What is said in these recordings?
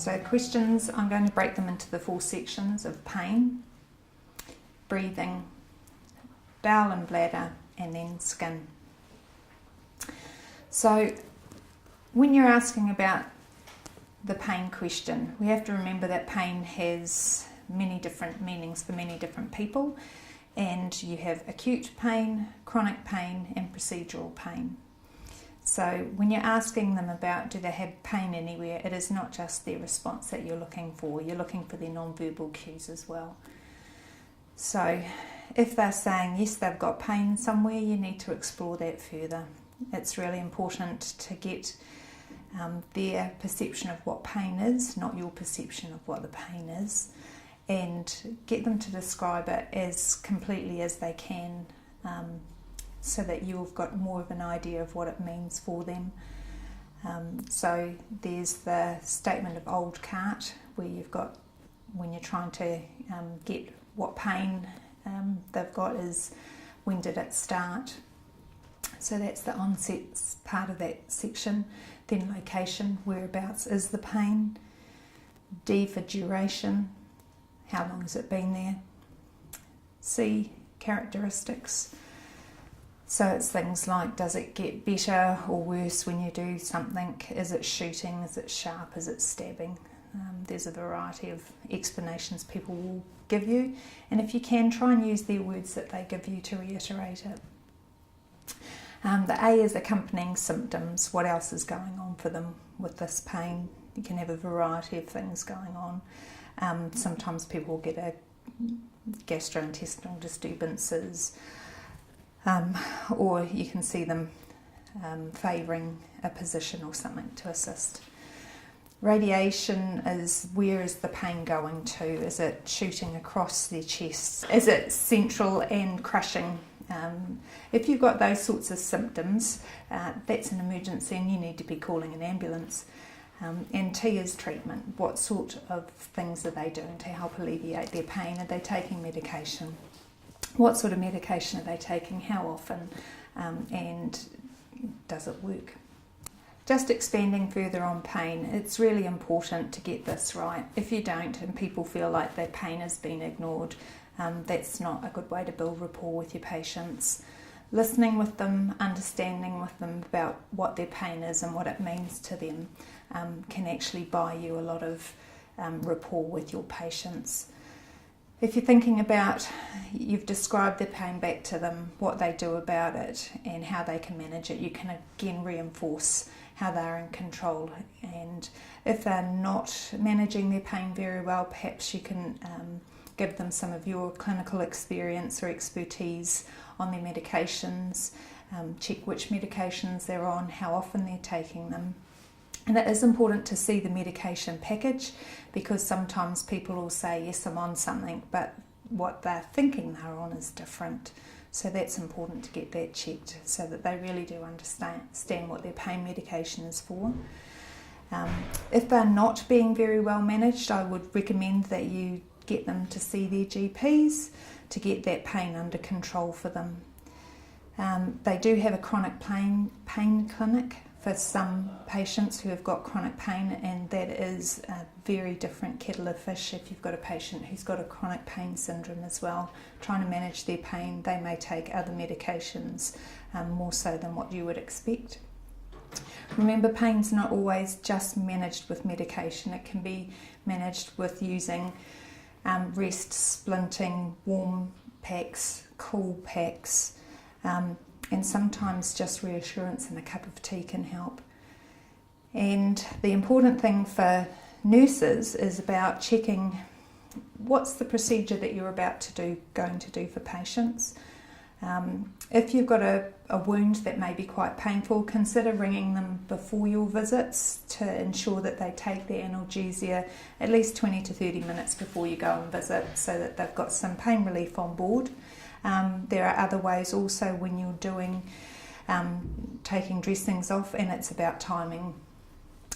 So questions, I'm going to break them into the 4 sections of pain, breathing, bowel and bladder, and then skin. So when you're asking about the pain question, we have to remember that pain has many different meanings for many different people, and you have acute pain, chronic pain, and procedural pain. So when you're asking them about do they have pain anywhere, it is not just their response that you're looking for their non-verbal cues as well. So if they're saying yes, they've got pain somewhere, you need to explore that further. It's really important to get their perception of what pain is, not your perception of what the pain is, and get them to describe it as completely as they can, so that you've got more of an idea of what it means for them. So there's the statement of old cart, where you've got, when you're trying to get what pain they've got, is when did it start. So that's the onset part of that section. Then location, whereabouts is the pain. D for duration, how long has it been there. C, characteristics. So it's things like, does it get better or worse when you do something? Is it shooting? Is it sharp? Is it stabbing? There's a variety of explanations people will give you, and if you can, try and use their words that they give you to reiterate it. The A is accompanying symptoms. What else is going on for them with this pain? You can have a variety of things going on. Sometimes people get a gastrointestinal disturbances, or you can see them favouring a position or something to assist. Radiation is, where is the pain going to? Is it shooting across their chest? Is it central and crushing? If you've got those sorts of symptoms, that's an emergency and you need to be calling an ambulance. And T is treatment. What sort of things are they doing to help alleviate their pain? Are they taking medication? What sort of medication are they taking? How often? And does it work? Just expanding further on pain, it's really important to get this right. If you don't and people feel like their pain has been ignored, that's not a good way to build rapport with your patients. Listening with them, understanding with them about what their pain is and what it means to them can actually buy you a lot of rapport with your patients. If you're thinking about, you've described their pain back to them, what they do about it and how they can manage it, you can again reinforce how they're in control. And if they're not managing their pain very well, perhaps you can give them some of your clinical experience or expertise on their medications, check which medications they're on, how often they're taking them. And it is important to see the medication package, because sometimes people will say, yes, I'm on something, but what they're thinking they're on is different. So that's important to get that checked so that they really do understand what their pain medication is for. If they're not being very well managed, I would recommend that you get them to see their GPs to get that pain under control for them. They do have a chronic pain clinic for some patients who have got chronic pain, and that is a very different kettle of fish. If you've got a patient who's got a chronic pain syndrome as well, trying to manage their pain, they may take other medications more so than what you would expect. Remember, pain's not always just managed with medication. It can be managed with using rest, splinting, warm packs, cool packs, and sometimes just reassurance and a cup of tea can help. And the important thing for nurses is about checking what's the procedure that you're going to do for patients. If you've got a wound that may be quite painful, consider ringing them before your visits to ensure that they take their analgesia at least 20 to 30 minutes before you go and visit, so that they've got some pain relief on board. There are other ways also when you're doing taking dressings off, and it's about timing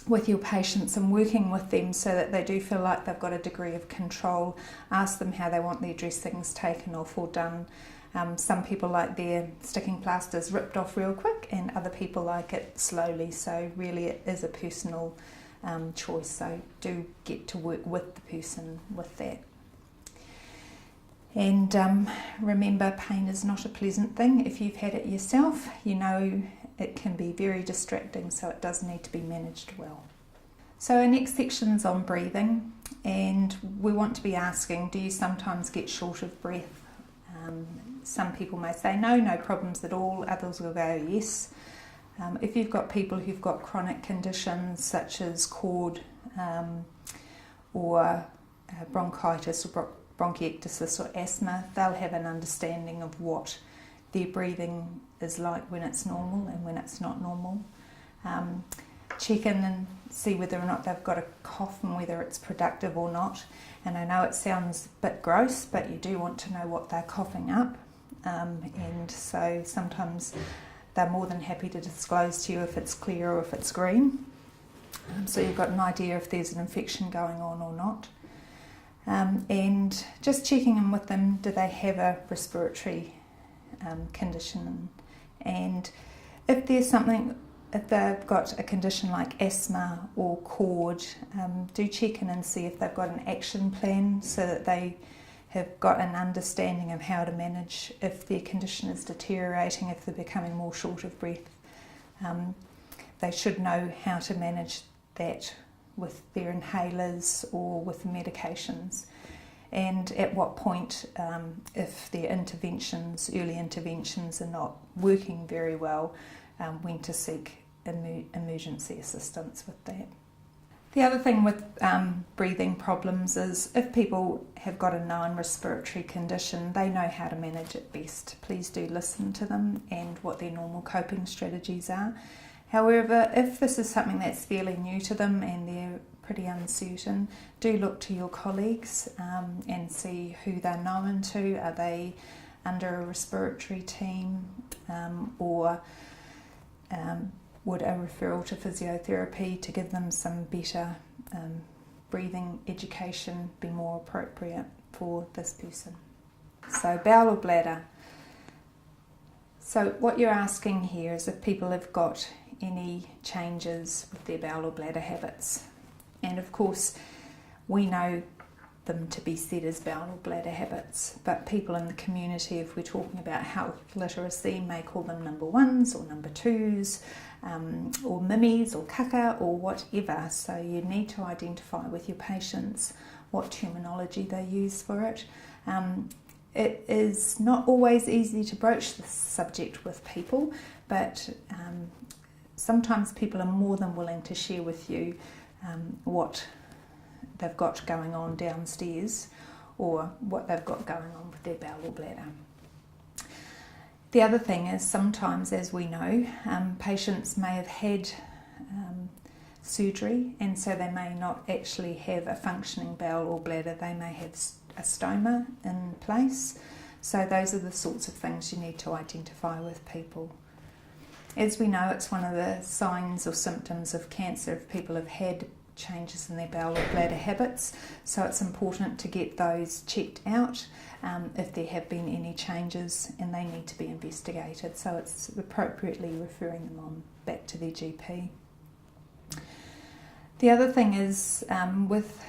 with your patients and working with them so that they do feel like they've got a degree of control. Ask them how they want their dressings taken off or done. Some people like their sticking plasters ripped off real quick, and other people like it slowly, so really it is a personal choice, so do get to work with the person with that. And remember, pain is not a pleasant thing. If you've had it yourself, you know it can be very distracting, so it does need to be managed well. So our next section is on breathing, and we want to be asking, do you sometimes get short of breath? Some people may say no problems at all. Others will go yes. If you've got people who've got chronic conditions such as cord or bronchitis or bronchiectasis or asthma, they'll have an understanding of what their breathing is like when it's normal and when it's not normal. Check in and see whether or not they've got a cough and whether it's productive or not. And I know it sounds a bit gross, but you do want to know what they're coughing up. And so sometimes they're more than happy to disclose to you if it's clear or if it's green. So you've got an idea if there's an infection going on or not. And just checking in with them, do they have a respiratory condition? And if there's something, if they've got a condition like asthma or cord, do check in and see if they've got an action plan so that they have got an understanding of how to manage if their condition is deteriorating, if they're becoming more short of breath. They should know how to manage that with their inhalers or with medications, and at what point, if their interventions, early interventions, are not working very well, when to seek emergency assistance with that. The other thing with breathing problems is if people have got a known respiratory condition, they know how to manage it best. Please do listen to them and what their normal coping strategies are. However, if this is something that's fairly new to them and they're pretty uncertain, do look to your colleagues and see who they're known to. Are they under a respiratory team or would a referral to physiotherapy to give them some better breathing education be more appropriate for this person? So bowel or bladder. So what you're asking here is if people have got any changes with their bowel or bladder habits. And of course, we know them to be set as bowel or bladder habits, but people in the community, if we're talking about health literacy, may call them number ones or number twos, or mimis or kaka or whatever. So you need to identify with your patients what terminology they use for it. It is not always easy to broach this subject with people, but sometimes people are more than willing to share with you what they've got going on downstairs or what they've got going on with their bowel or bladder. The other thing is sometimes, as we know, patients may have had surgery, and so they may not actually have a functioning bowel or bladder. They may have a stoma in place. So those are the sorts of things you need to identify with people. As we know, it's one of the signs or symptoms of cancer if people have had changes in their bowel or bladder habits, so it's important to get those checked out if there have been any changes and they need to be investigated, so it's appropriately referring them on back to their GP. The other thing is with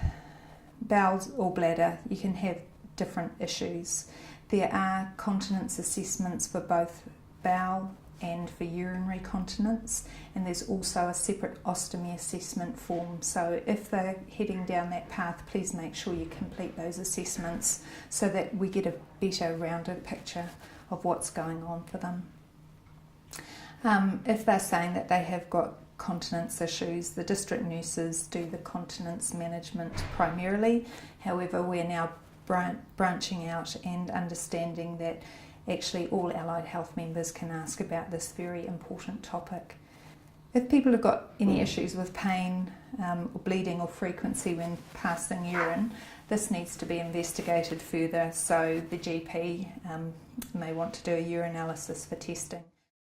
bowel or bladder you can have different issues. There are continence assessments for both bowel and for urinary continence, and there's also a separate ostomy assessment form, so if they're heading down that path, please make sure you complete those assessments so that we get a better rounded picture of what's going on for them. If they're saying that they have got continence issues, the district nurses do the continence management primarily. However, we're now branching out and understanding that actually all allied health members can ask about this very important topic. If people have got any issues with pain or bleeding or frequency when passing urine, this needs to be investigated further, so the GP may want to do a urinalysis for testing.